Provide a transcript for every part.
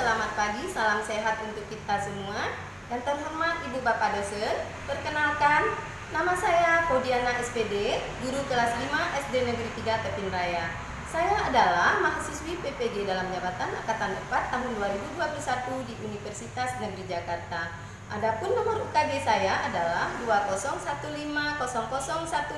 selamat pagi, salam sehat untuk kita semua. Dan terhormat Ibu Bapak dosen, perkenalkan, nama saya Faudiana SPD, guru kelas 5 SD Negeri 3 Tepin Raya. Saya adalah mahasiswi PPG dalam jabatan Angkatan 4 tahun 2021 di Universitas Negeri Jakarta. Adapun nomor UKG saya adalah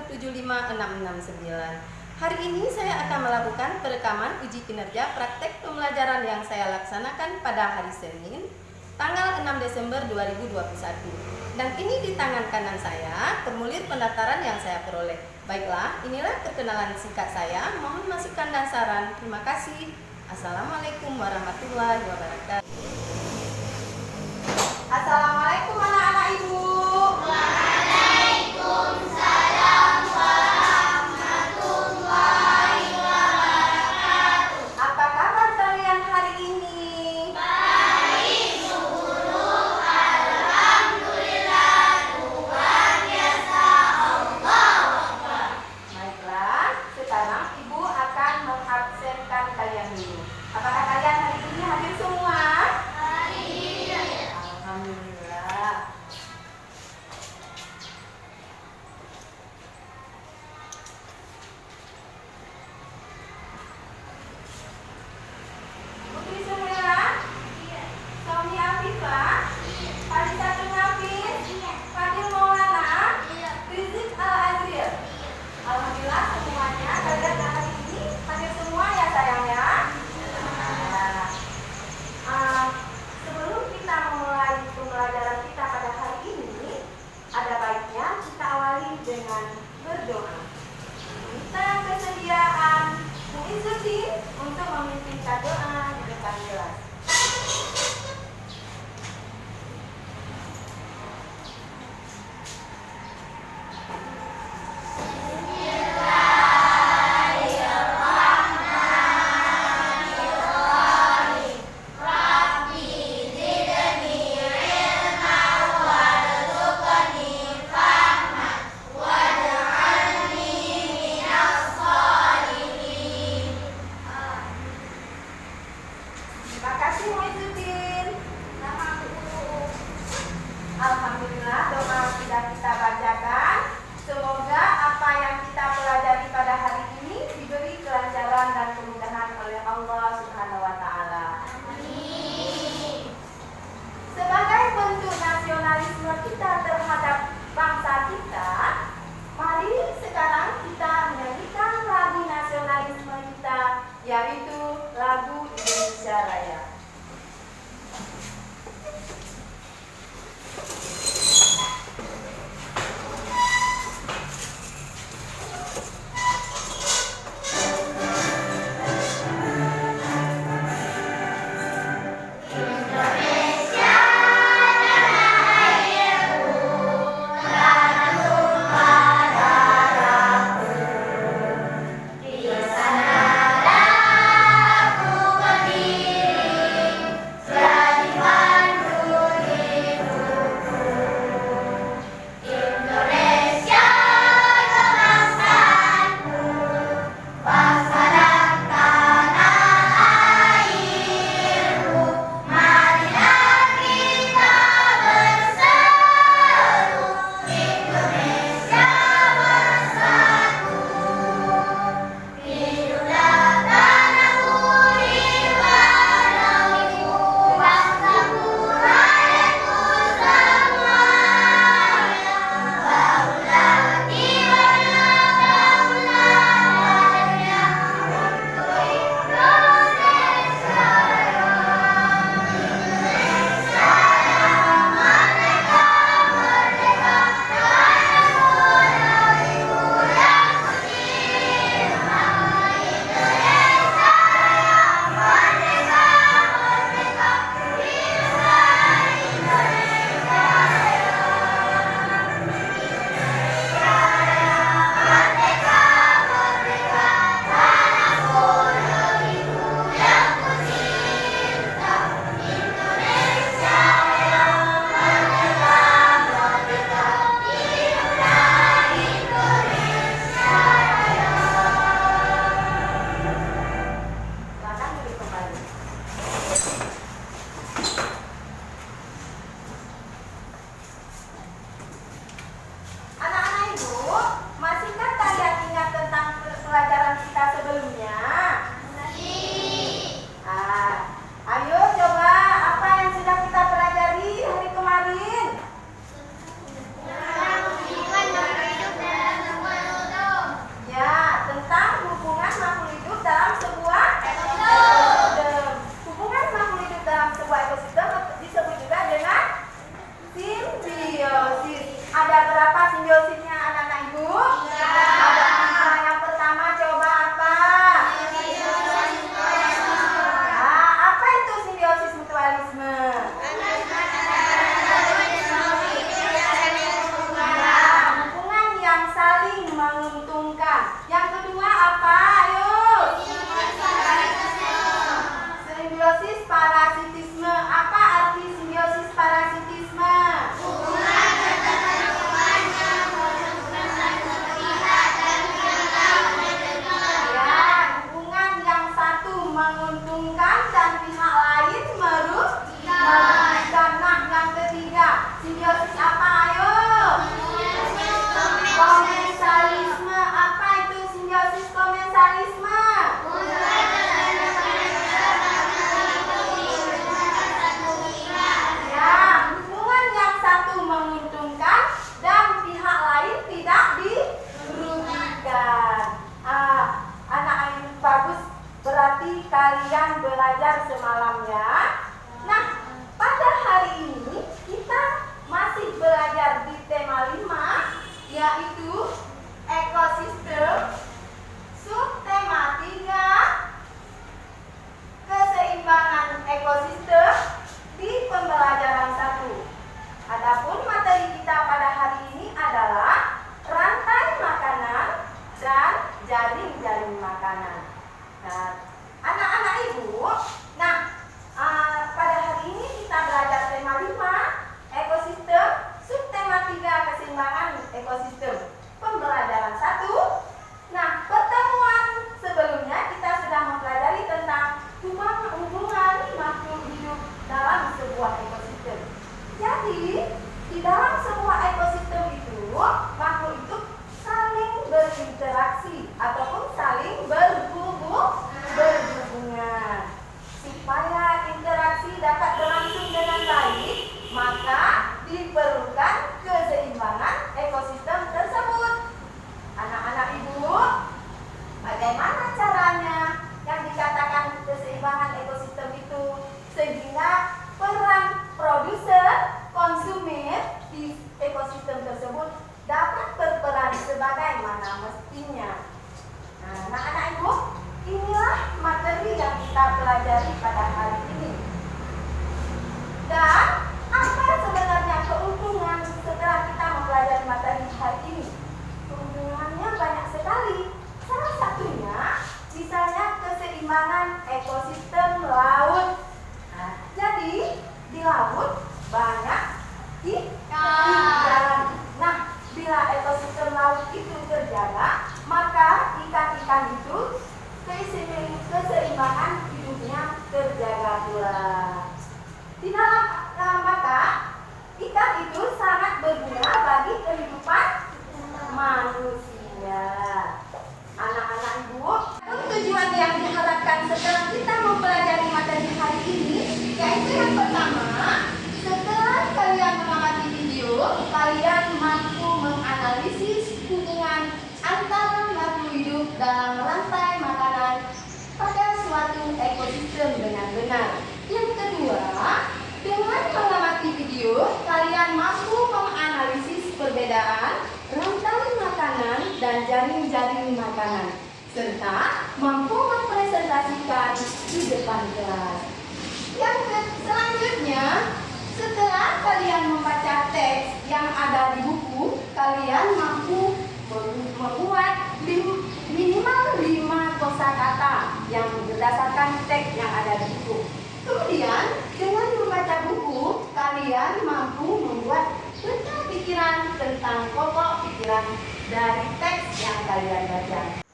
2015001756669. Hari ini saya akan melakukan perekaman uji kinerja praktek pembelajaran yang saya laksanakan pada hari Senin, tanggal 6 Desember 2021. Dan ini di tangan kanan saya, formulir pendaftaran yang saya peroleh. Baiklah, inilah perkenalan singkat saya. Mohon masukan dan saran. Terima kasih. Assalamualaikum warahmatullahi wabarakatuh. Assalamualaikum anak-anak Ibu. Waalaikumsalam warahmatullahi wabarakatuh. Apa kabar kalian hari ini? Baik, guru. Alhamdulillah, luar biasa. Allahu Akbar. Baiklah, sekarang Ibu akan mengabsenkan kalian dulu. Apakah kalian hari ini hadir semua? Alhamdulillah. Putri Suhera, Somi Afifah, Farisa Tungafis, Fadil Maulana, Rizik Al-Azril. Alhamdulillah semuanya kalian hari ini hadir semua ya sayang ya. Sebelum kita memulai pembelajaran kita pada hari ini, ada baiknya kita awali dengan berdoa. Kita kesediaan mengikuti untuk memimpinkan doa di depan kelas. Maka menguntungkan. Yang kedua apa? Ayo. Simbiosis parasitisme. Apa arti simbiosis parasitisme? Ya, hubungan yang satu menguntungkan dan pihak lain merugikan. Nah, yang ketiga, simbiosis apa? Ayo. Komensalisme. Apa itu simbiosis komensalisme? Ya, hubungan yang satu menguntungkan dan pihak lain tidak dirugikan. Anak-anak bagus, berarti kalian belajar semalam ya. Nah, pada hari ini kita masih belajar di tema 5, yaitu ekosistem. Subtema 3, keseimbangan ekosistem di pembelajaran 1. Adapun materi kita pada hari ini adalah rantai makanan dan jaring-jaring makanan. Nah, anak-anak ibu, pada hari ini kita belajar tema 5, ekosistem, subtema 3, keseimbangan ekosistem, pembelajaran 1. Nah, pertemuan sebelumnya kita sudah mempelajari tentang hubungan makhluk hidup dalam sebuah ekosistem. Jadi, di dalam sebuah ekosistem itu, makhluk itu saling berinteraksi ataupun saling berhubungan. Supaya interaksi dapat berlangsung dengan baik, maka diperlukan keseimbangan ekosistem tersebut. Anak-anak ibu, bagaimana caranya yang dikatakan keseimbangan ekosistem itu sehingga peran produser, konsumen di ekosistem tersebut dapat berperan sebagaimana mestinya. Nah, anak-anak ibu, inilah materi yang kita pelajari pada hari ini. Dan apa sebenarnya keuntungan setelah kita mempelajari materi hari ini? Keuntungannya banyak sekali. Salah satunya, misalnya keseimbangan ekosistem laut. Nah, jadi di laut banyak ikan. Nah, bila ekosistem laut itu terjaga, maka ikan-ikan itu keseimbangan hidupnya terjaga pula. Di dalam maka ikan itu sangat berguna bagi kehidupan manusia. Anak-anak ibu, tujuan yang diharapkan setelah kita mempelajari materi hari ini, yaitu yang pertama, setelah kalian mengamati video, kalian mampu menganalisis hubungan antara makhluk hidup dalam rantai makanan pada suatu ekosistem dengan benar. Yang kedua, dengan mengamati video, kalian mampu menganalisis perbedaan rantai makanan dan jaring-jaring makanan, serta mampu mempresentasikan di depan kelas. Yang selanjutnya, setelah kalian membaca teks yang ada di buku, kalian mampu membuat minimal 5 kosakata yang berdasarkan teks yang ada di buku. Kemudian, dengan membaca buku, kalian mampu membuat peta pikiran tentang pokok pikiran dari teks yang kalian baca.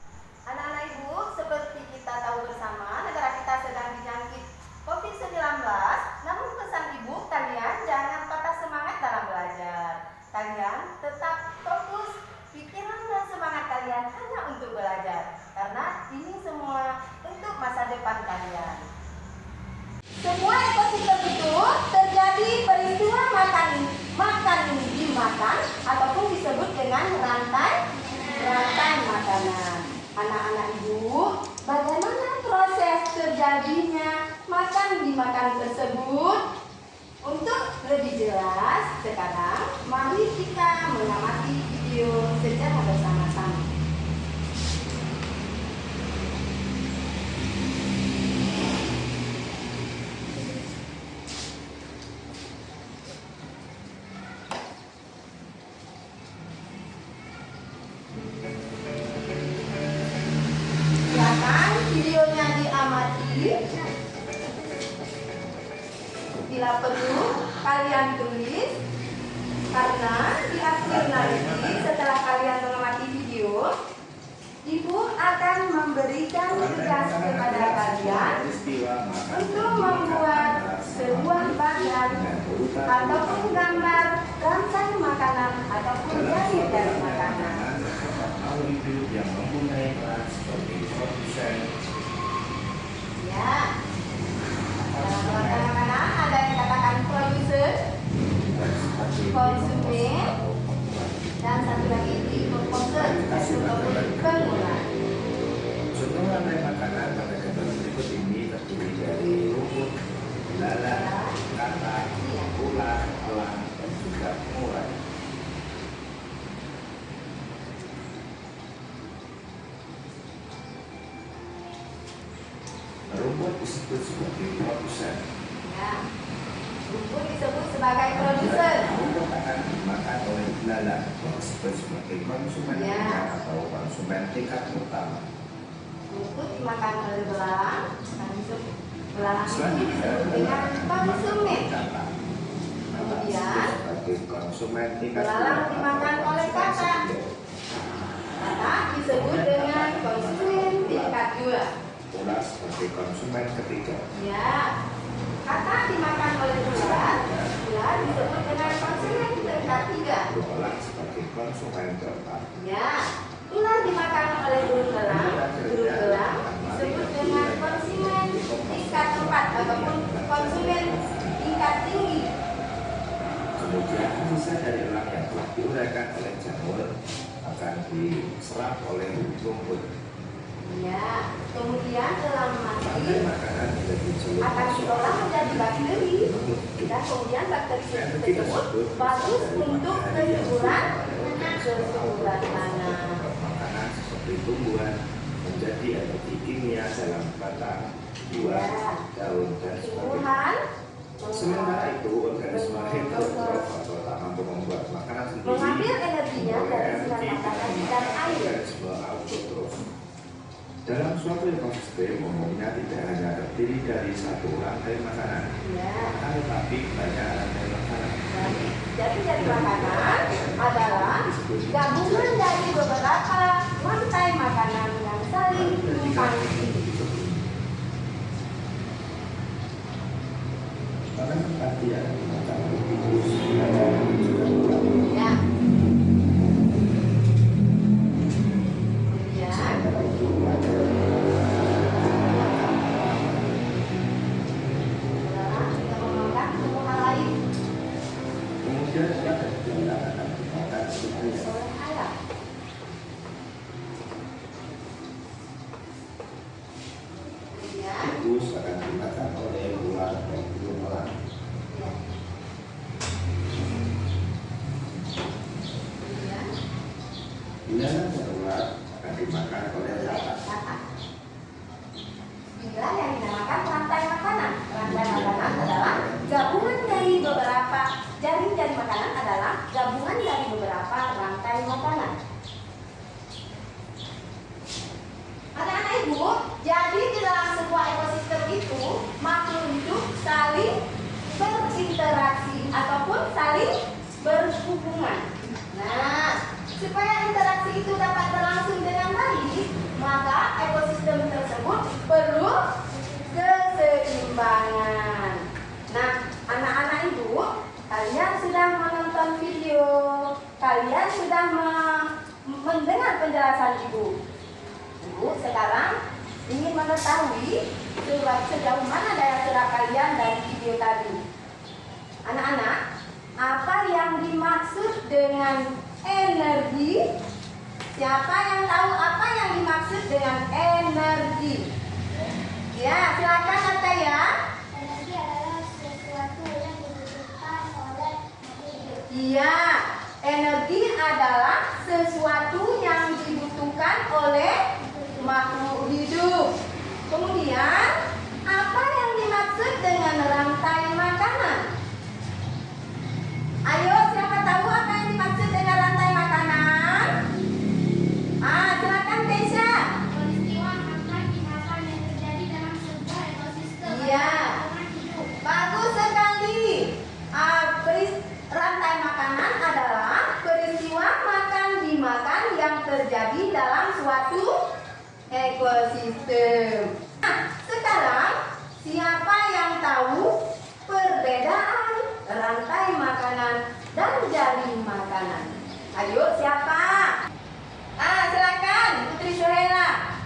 Anak-anak ibu, seperti kita tahu bersama, negara kita sedang dijangkit COVID-19. Namun pesan ibu, kalian jangan patah semangat dalam belajar. Kalian tetap fokus pikiran dan semangat kalian hanya untuk belajar, karena ini semua untuk masa depan kalian. Sebuah ekosistem itu terjadi peristiwa makan dimakan ataupun disebut dengan rantai makanan. Anak-anak ibu, bagaimana proses terjadinya makan dimakan tersebut? Untuk lebih jelas, sekarang mari kita mengamati video secara bersama-sama. Bila perlu, kalian tulis, karena di akhir nanti setelah kalian mengamati video, Ibu akan memberikan tugas kepada kalian untuk membuat sebuah bagan ataupun gambar rantai makanan ataupun dari makanan. Yang mempunyai peran sebagai produsen. Ya. Dalam makanan ada yang katakan produser, konsumen, dan satu lagi di proposer ataupun pemula. Contoh rantai makanan pada gambar berikut ini terdiri dari rumput, ilalang, kata, ular, elang, dan juga murai. Rumput disebut sebagai produsen. Ya. Rumput disebut sebagai produser. Rumput akan dimakan oleh ilalang yang disebut sebagai konsumen Ya. tingkat atau konsumen tingkat pertama. Rumput dimakan oleh belalang, dan belalang ini Selanjutnya disebut dengan konsumen. kata. Kemudian, sebagai konsumen tingkat belalang dua dimakan atau oleh konsumen kata. sekunder. Kata disebut dengan konsumen tingkat 2. Ular sebagai konsumen ketiga. Ya, kata dimakan oleh ular, ular disebut dengan konsumen tingkat 3. Elang sebagai konsumen keempat. Ya, ular dimakan oleh burung elang disebut dengan konsumen tingkat 4 ataupun konsumen tingkat tinggi. Kemudian sisa dari elang yang telah diuraikan oleh jamur akan diserap oleh rumput. Ya, kemudian elang Rantai mati makanan menjadi jalur akan masuk. diolah menjadi bakteri, dan kemudian bakteri tersebut bagus untuk kesuburan tanah. Makanan seperti tumbuhan menjadi energi kimia dalam batang, buah, daun, dan sebagainya. Tumbuhan Sementara itu, organisme heterotrof atau tak mampu membuat makanan sendiri mengambil energinya dari sinar matahari dan air. organisme autotrof. Dalam suatu ekosistem umumnya tidak hanya terdiri dari satu rantai makanan, Ya. tetapi banyak rantai makanan. Jadi makanan adalah gabungan dari beberapa rantai makanan yang saling tumpang tindih. Makanan artian makanan itu Ya. Kemudian kita mengangkat tumbuhan lain kemudian kita akan dimakan sebagai oleh ayam. Kemudian tikus akan dimakan oleh ular dan burung elang. ya. Kemudian Ilalang dan ular akan dimakan oleh lalat. kata. Inilah yang dinamakan rantai makanan. Rantai makanan adalah gabungan dari beberapa jaring-jaring makanan adalah gabungan dari beberapa rantai makanan. Anak-anak ibu, jadi di dalam sebuah ekosistem itu makhluk hidup saling berinteraksi ataupun saling berhubungan. Nah, supaya interaksi itu dapat berlangsung dengan baik, maka ekosistem tersebut perlu keseimbangan. Nah, anak-anak ibu, kalian sudah menonton video, kalian sudah mendengar penjelasan ibu. Ibu sekarang ingin mengetahui sejauh mana daya serap kalian dari video tadi. Anak-anak, apa yang dimaksud dengan energi? Siapa yang tahu apa yang dimaksud dengan energi? Ya, silakan Ataya. Energi adalah sesuatu yang dibutuhkan oleh makhluk hidup. Iya, energi adalah sesuatu yang dibutuhkan oleh makhluk hidup. Kemudian, apa yang dimaksud dengan rantai makanan? Ayo, siapa tahu apa yang dimaksud dengan rantai makanan? Silakan Keisha. Peristiwa makan dimakan yang terjadi dalam sebuah ekosistem. Nah, sekarang siapa yang tahu perbedaan rantai makanan dan jaring makanan? Ayo, siapa? Silakan Putri Suhera.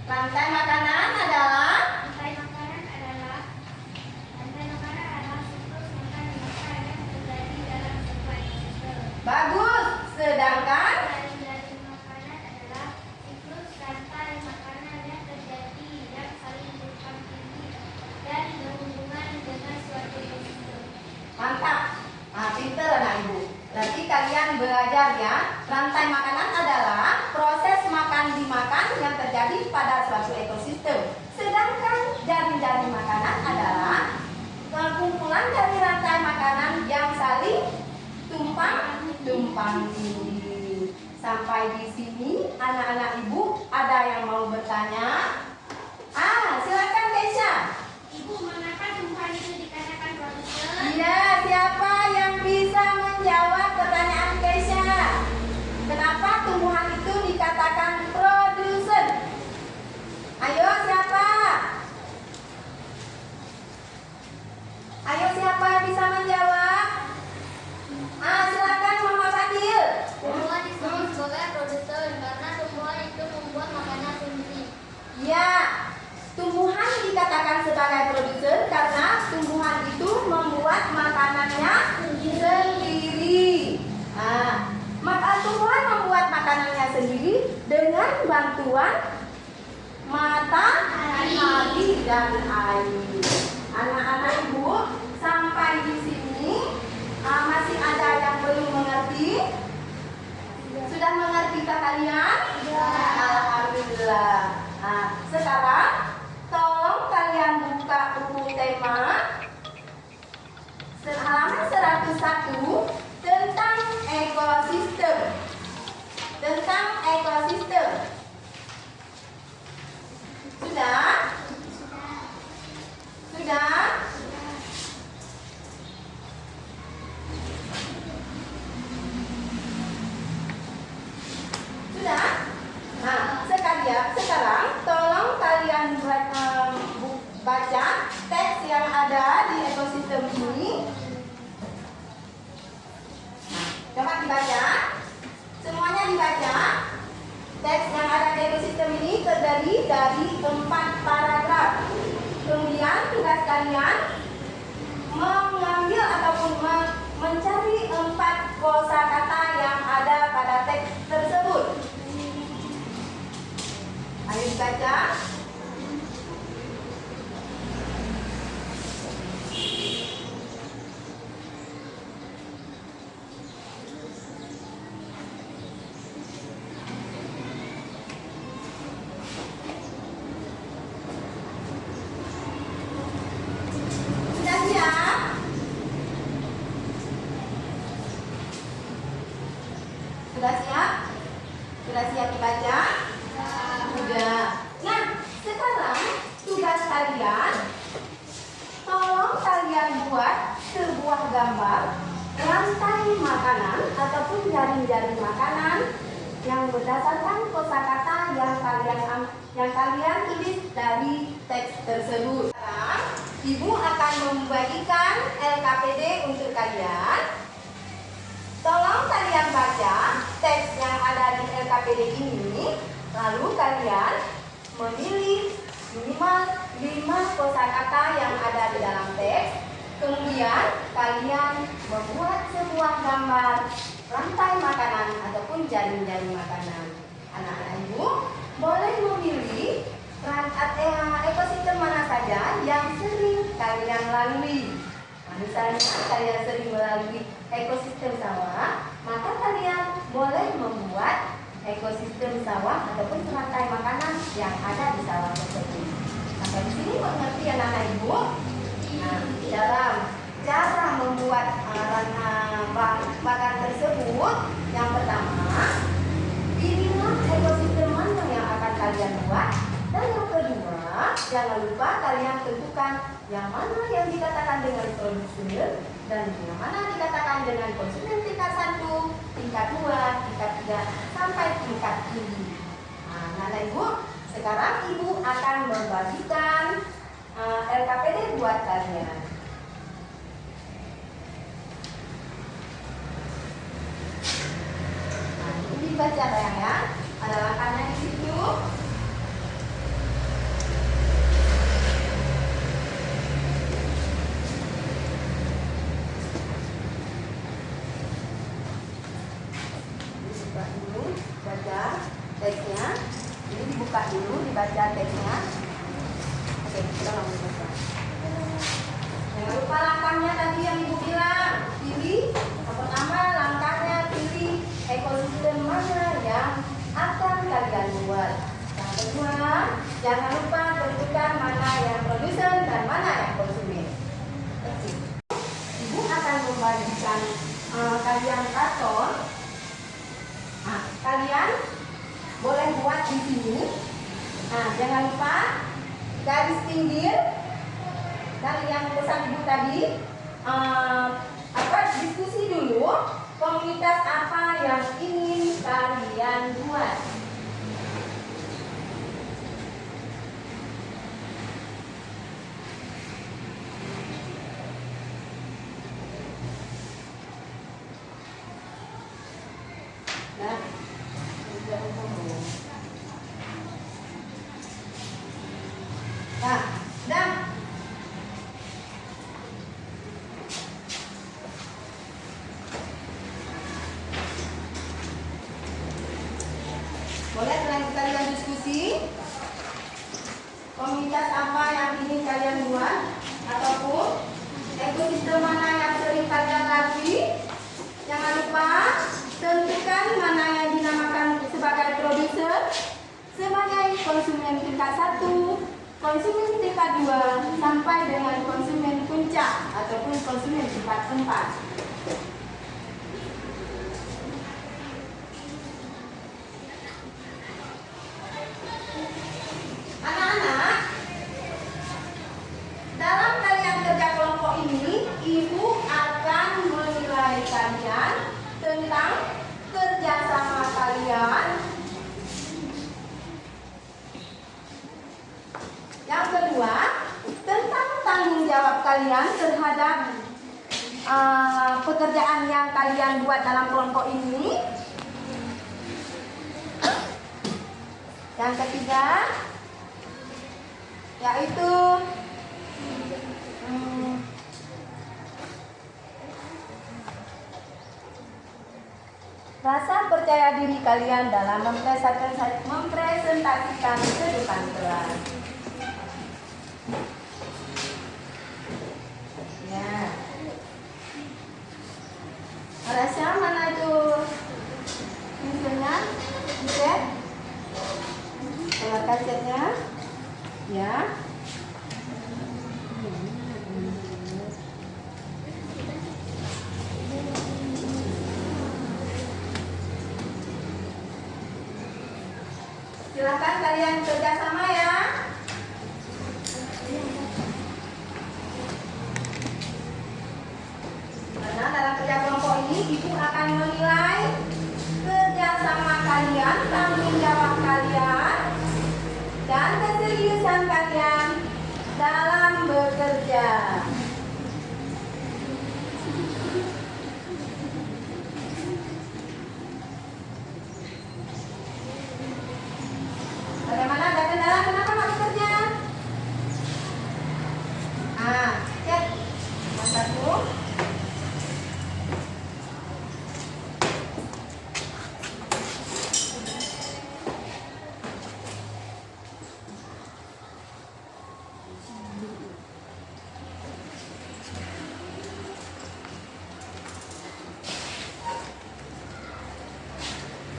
Rantai makanan adalah bagus. Sedangkan mantap. Pinter anak ibu. Berarti kalian belajar ya. Rantai makanan adalah proses makan dimakan yang terjadi pada suatu ekosistem. Sedangkan jaring-jaring makanan adalah kumpulan dari rantai makanan yang saling tumpang tindih. Sampai di sini anak-anak ibu ada yang mau bertanya? Silakan Keisha. Ibu, mengapa tumbuhan itu dikatakan produser? Iya, siapa yang bisa menjawab pertanyaan Keisha? Kenapa tumbuhan itu dikatakan produsen? Ayo, siapa? Ayo, siapa yang bisa menjawab? Silakan Mama Fadil. Tumbuhan disebut sebagai produser karena tumbuhan itu membuat makanan sendiri. Ya, tumbuhan dikatakan sebagai produsen karena tumbuhan itu membuat makanannya sendiri. Maka tumbuhan membuat makanannya sendiri dengan bantuan matahari dan air. Anak-anak ibu, sampai di sini masih ada yang belum mengerti? Sudah mengerti kalian? Alhamdulillah. Sekarang tolong kalian buka buku tema halaman 101 tentang ekosistem. Tentang ekosistem. Sudah? Sudah? Sudah? Sekarang tolong kalian baca teks yang ada di ekosistem ini. Coba dibaca. Semuanya dibaca. Teks yang ada di ekosistem ini terdiri dari 4 paragraf. Kemudian tugas kalian mengambil ataupun mencari 4 kosakata yang ada pada teks tersebut. Ayo dibaca. Sudah siap? Sudah siap? Sudah siap dibaca? Sudah. Nah, sekarang tugas kalian, tolong kalian buat sebuah gambar rantai makanan ataupun jaring-jaring makanan yang berdasarkan kosakata yang kalian tulis dari teks tersebut. Sekarang, Ibu akan membagikan LKPD untuk kalian. Tolong kalian baca teks yang ada di LKPD ini. Lalu kalian memilih minimal 5 kosakata yang ada di dalam teks. Kemudian kalian membuat sebuah gambar rantai makanan ataupun jaring-jaring makanan. Anak-anak ibu boleh memilih ekosistem mana saja yang sering kalian lalui. Misalnya kalian sering melalui ekosistem sawah, maka kalian boleh membuat ekosistem sawah ataupun rantai makanan yang ada di sawah tersebut. Sampai di sini mengerti anak-anak ibu? Nah, dalam cara membuat makan tersebut, yang pertama, pilihlah ekosistem mana yang akan kalian buat. Dan yang kedua, jangan lupa kalian tentukan yang mana yang dikatakan dengan produser dan yang mana dikatakan dengan konsumen tingkat 1, tingkat 2, tingkat 3, sampai tingkat tinggi. Nah, anak ibu, sekarang membagikan LKPD buat kalian. Nah, ini dibaca sayang ya. Ada langkahnya di situ. Dibuka dulu, baca teksnya. Ini dibuka dulu, dibaca teksnya. Oke, kita langsung baca. Jangan lupa langkahnya tadi yang ibu bilang. Pilih, yang pertama langkahnya pilih ekosistem mana yang akan kalian buat. Yang kedua, jangan lupa tentukan mana yang produsen dan mana yang konsumen. Oke. Ibu akan membagikan kalian karton. Nah, kalian boleh buat di sini. Nah, jangan lupa garis pinggir dan yang pesan ibu tadi diskusi dulu komunitas apa yang ingin kalian buat. Nah, dah. Boleh kalian diskusi komunitas apa yang ingin kalian buat ataupun ekosistem mana yang sering kalian lalui. Jangan lupa tentukan mana yang dinamakan sebagai produser, sebagai konsumen tingkat 1, konsumen tingkat 2, sampai dengan konsumen puncak ataupun konsumen tingkat 4. Anak-anak, dalam kalian kerja kelompok ini, ibu akan menilai kalian tentang kerjasama kalian. Yang kedua, tentang tanggung jawab kalian terhadap pekerjaan yang kalian buat dalam kelompok ini. Yang ketiga, yaitu rasa percaya diri kalian dalam mempresentasikan ke depan kelas. Ya. Rasanya mana itu? Misalnya, set, keluar kasetnya, ya. Silakan kalian kerjasama ya. Karena dalam kerja kelompok ini ibu akan menilai kerjasama kalian, tanggung jawab kalian, dan keseriusan kalian dalam bekerja. Bagaimana? Ada kendala? Kenapa nggak bekerja? Cek. Yang satu.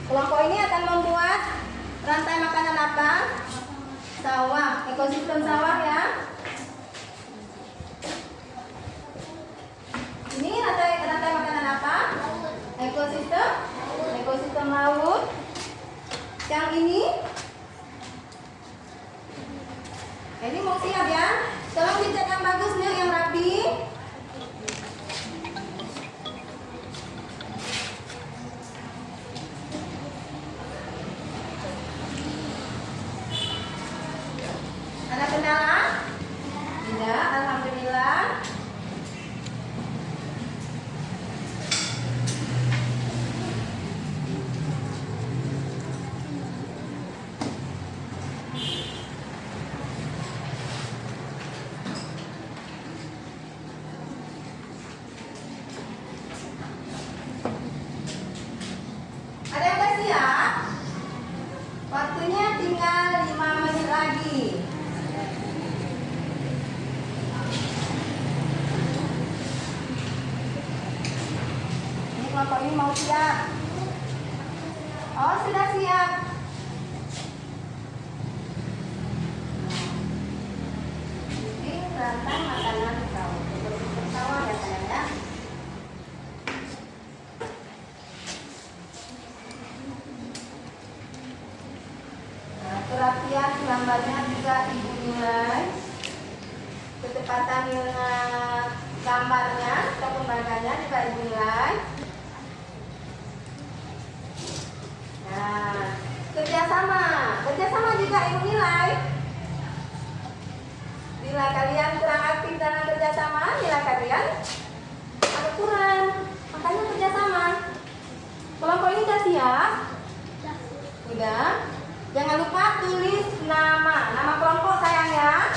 Kelompok ini akan membuat rantai makanan apa? Sawah, ekosistem sawah ya. Ini rantai makanan apa? Ekosistem laut. Yang ini mau siap ya. Tolong dicat yang bagus nih, yang rapi. Ada mau siap? Oh, sudah siap. Ini rantai makanan sawah. Seperti sawah ya sayang ya. Nah, kerapian gambarnya juga ibu nilai. Ketepatan gambarnya atau pembaganya juga ibu nilai. Nah, kerjasama juga ibu nilai. Bila kalian kurang aktif dalam kerjasama, nilai kalian agak kurang. Makanya kerjasama. Kelompok ini sudah siap? Udah. Jangan lupa tulis nama kelompok sayang ya.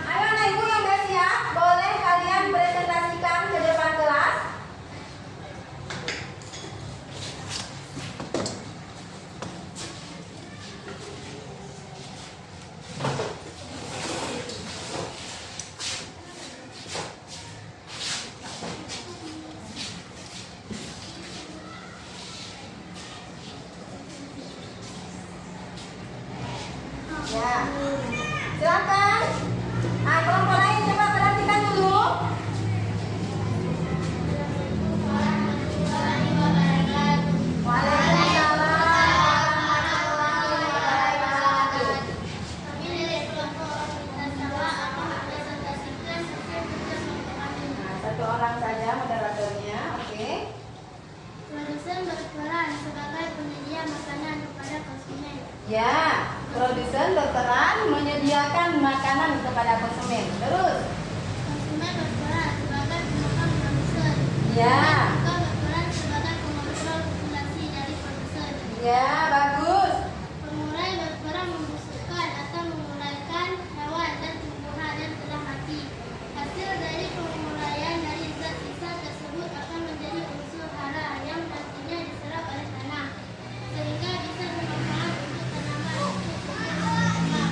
Ayo anak ibu yang sudah siap, boleh kalian presentasikan ke depan kelas. Ya, silakan. Kelompok lain coba perhatikan dulu. Waalaikumsalam warahmatullahi wabarakatuh. Nah, satu orang saja moderatornya, oke. Produsen berperan sebagai penyedia makanan kepada konsumen. Ya, produsen berperan menyediakan makanan kepada konsumen. Terus? Konsumen berperan sebagai pemakan produsen. Ya. Juga berperan sebagai pengontrol populasi dari produsen. Ya, bagus. Pemulai berperan membusukkan atau memulaikan hewan dan tumbuhan yang telah mati. Hasil dari pemulaian dari zat sisa tersebut akan menjadi unsur hara yang nantinya diserap oleh tanah, sehingga bisa bermanfaat untuk tanaman untuk tumbuh.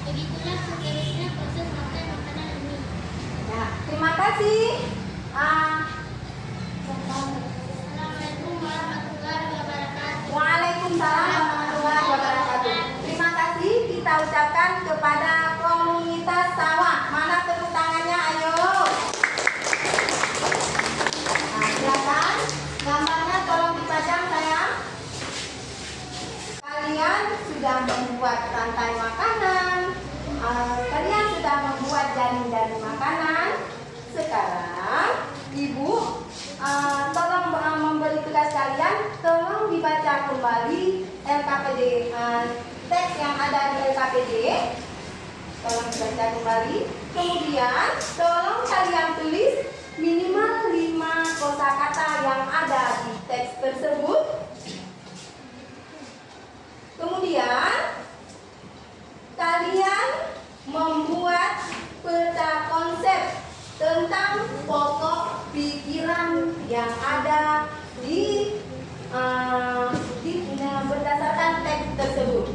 Begitulah seterusnya proses makan makanan ini. Ya, terima kasih. Assalamualaikum warahmatullahi wabarakatuh. Waalaikumsalam warahmatullahi wabarakatuh. Terima kasih kita ucapkan kepada komunitas sawah. Mana tepuk tangannya? Ayo. Nah, silakan. Gambarnya tolong dipajang sayang. Kalian sudah membuat rantai makanan. Kalian sudah membuat jaring-jaring makanan. Sekarang ibu tolong memberi tugas kalian, tolong dibaca kembali LKPD, teks yang ada di LKPD, tolong dibaca kembali. Kemudian tolong kalian tulis minimal 5 kosakata yang ada di teks tersebut. Kemudian kalian membuat peta konsep tentang pokok pikiran yang ada di berdasarkan teks tersebut.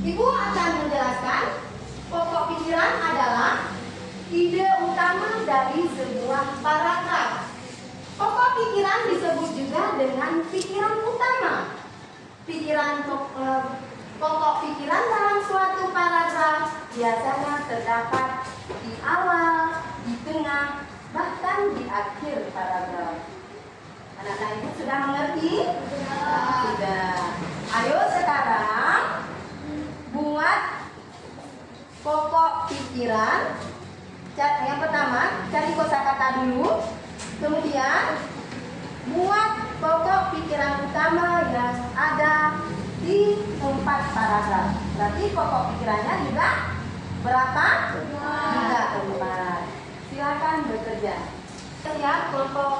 Ibu akan menjelaskan pokok pikiran adalah ide utama dari sebuah paragraf. Pokok pikiran disebut juga dengan pikiran utama. Pokok pikiran dalam suatu paragraf biasanya terdapat di awal, di tengah, bahkan di akhir paragraf. Anak-anak ibu sudah mengerti? Sudah. Ayo sekarang buat pokok pikiran. Yang pertama, cari kosakata dulu. Kemudian buat pokok pikiran utama yang ada di 4 paragraf. Berarti pokok pikirannya juga berapa? Juga 4. Silakan bekerja. Siap, kelompok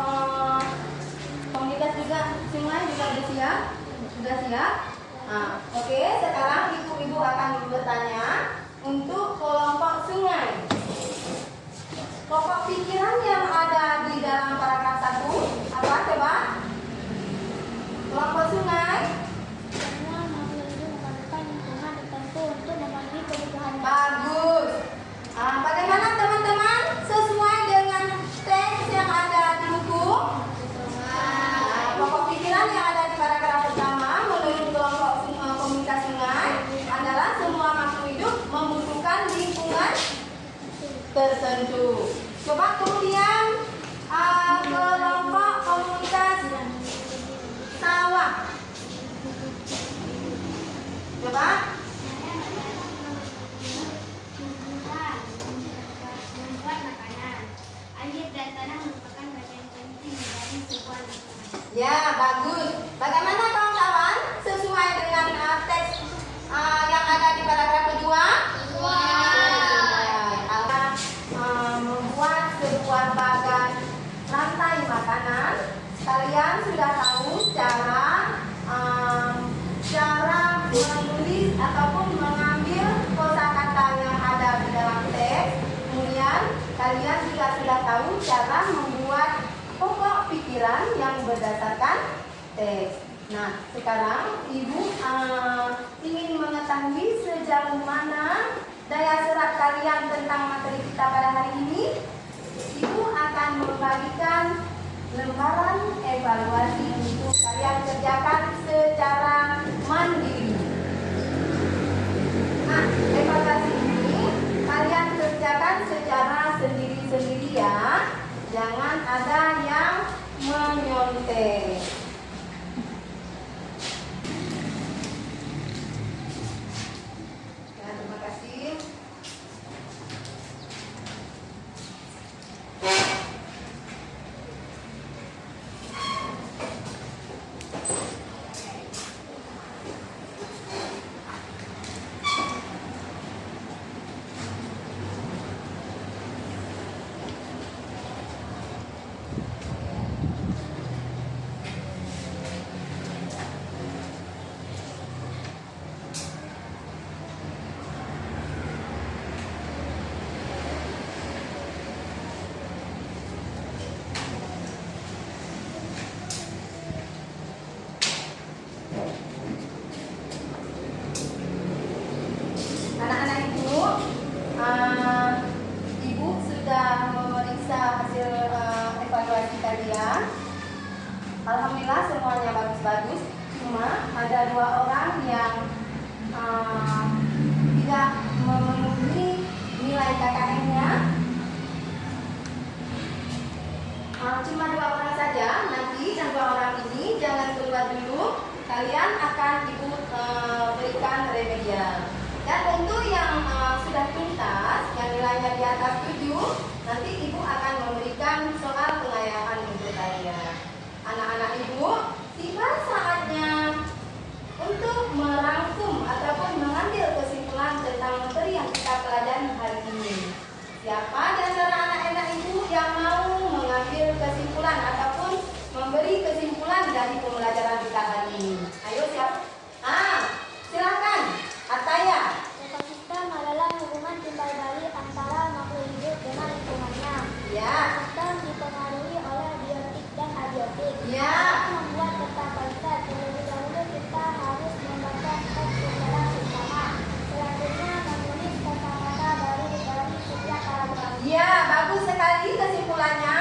komunitas juga, sungai juga sudah siap? Sudah siap? Oke, sekarang ibu-ibu akan bertanya untuk kelompok sungai. Pokok pikiran yang ada di dalam paragraf 1 apa coba? Kelompok sungai. Semua makhluk hidup memerlukan lingkungan tertentu untuk memenuhi kebutuhan. Bagus. Bagaimana teman-teman? Sesuai Pembahasan yang ada di paragraf pertama menurut kelompok komunitas sungai adalah semua makhluk hidup membutuhkan lingkungan tertentu. Coba kemudian kelompok komunitas sawah. Coba. Membuat makanan. Air dan tanah merupakan bagian penting dari sebuah lingkungan. Ya, bagus. Bagaimana kawan-kawan? Sesuai dengan teks yang ada di paragraf kedua? Membuat sebuah bagan rantai makanan. Kalian sudah tahu cara menulis ataupun mengambil kosakata yang ada di dalam teks. Kemudian kalian juga sudah tahu cara membuat pokok pikiran yang berdasarkan teks. Nah, sekarang Ibu ingin mengetahui sejauh mana daya serap kalian tentang materi kita pada hari ini. Ibu akan membagikan lembaran evaluasi untuk kalian kerjakan secara mandiri. Nah, evaluasi ini kalian kerjakan secara sendiri-sendiri ya. Jangan ada yang menyontek. Ya, terima kasih. Anak-anak Ibu sudah memeriksa hasil evaluasi kalian. Alhamdulillah semuanya bagus-bagus. Cuma ada 2 orang yang tidak memenuhi nilai KKM-nya. Cuma 2 orang saja. Nanti yang 2 orang ini jangan keluar dulu. Kalian akan Ibu berikan remedial. Dan untuk yang sudah tuntas, yang nilainya di atas 7, nanti Ibu akan memberikan soal pengayaan untuk kalian. Anak-anak Ibu, tiba saatnya untuk merangkum ataupun mengambil kesimpulan tentang materi yang kita pelajari hari ini. Siapa di antara anak-anak Ibu yang mau mengambil kesimpulan ataupun memberi kesimpulan dari pembelajaran kita hari ini? Ayo siapa? Silakan. Ataya. Ekosistem adalah hubungan timbal balik antara makhluk hidup dengan lingkungannya. Ya. Ekosistem dipengaruhi oleh biotik dan abiotik. Ya. Untuk membuat peta konsep, terlebih dahulu kita harus membaca teks secara bersama. Selanjutnya menulis kata-kata baru dari setiap paragraf. Ya, bagus sekali kesimpulannya.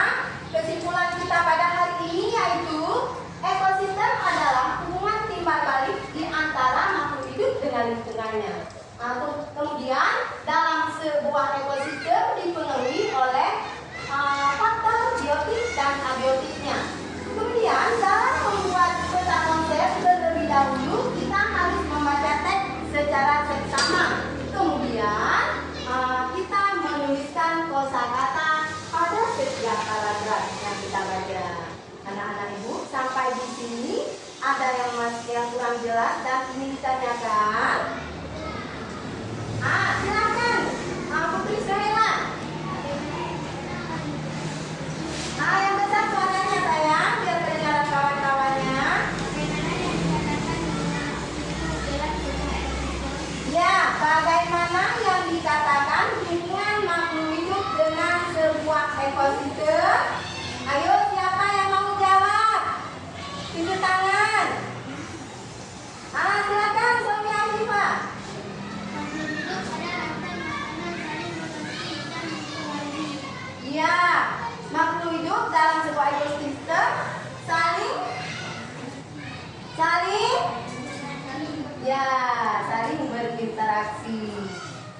Kesimpulan kita pada hari ini yaitu ekosistem adalah hubungan timbal balik di antara makhluk hidup dengan lingkungannya. Kemudian dalam sebuah ekosistem dipengaruhi oleh faktor biotik dan abiotiknya. Kemudian dalam membuat peta konsep terlebih dahulu kita harus membaca teks secara seksama. Kemudian kita menuliskan kosakata pada setiap paragraf yang kita baca. Anak-anak Ibu, sampai di sini ada yang kurang jelas dan ingin ditanyakan? Silakan, Putri Suhaila. Yang besar suaranya sayang, biar kedengaran kawan-kawannya. Ya, bagaimana yang dikatakan hubungan makhluk hidup dengan sebuah ekosistem? Ayo, siapa yang mau jawab? Tunjuk tangan. Silakan, Sonia Afifah. Makhluk hidup adalah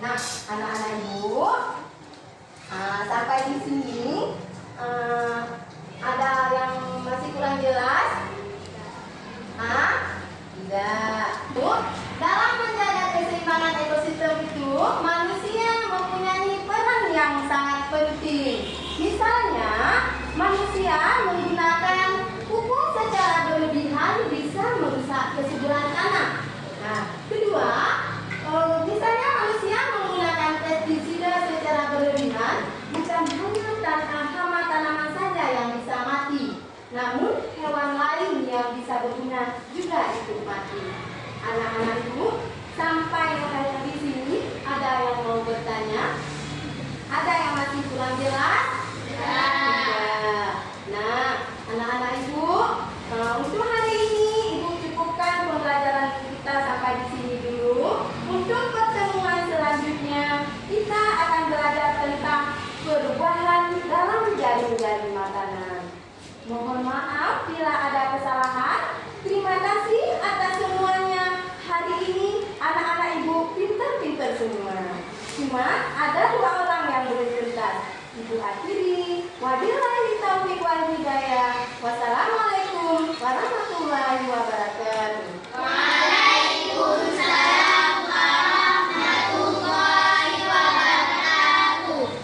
Nah, anak-anak ibu, sampai di sini ada yang masih kurang jelas? Tidak. Dalam menjaga keseimbangan ekosistem itu, manusia mempunyai peran yang sangat penting. Misalnya, manusia menggunakan pupuk secara berlebihan bisa merusak kesuburan tanah. Nah, kedua, misalnya manusia menggunakan pestisida secara berlebihan, bukan hanya hama tanaman saja yang bisa mati, namun hewan lain yang bisa berguna juga ikut mati. Anak-anak ibu, sampai di sini ada yang mau bertanya? Ada yang masih kurang jelas? Tidak. Nah, anak-anak ibu, untuk hari ini ibu cukupkan pembelajaran kita sampai di sini dulu. Untuk pertemuan selanjutnya kita akan belajar tentang perubahan dalam jaring-jaring makanan. Mohon maaf bila ada kesalahan. Terima kasih atas semuanya. Hari ini anak-anak ibu pintar-pintar semua. Cuma ada 2 orang yang belum tuntas. Ibu akhiri. Wabillahi taufiq wal hidayah. Wassalamualaikum warahmatullahi wabarakatuh.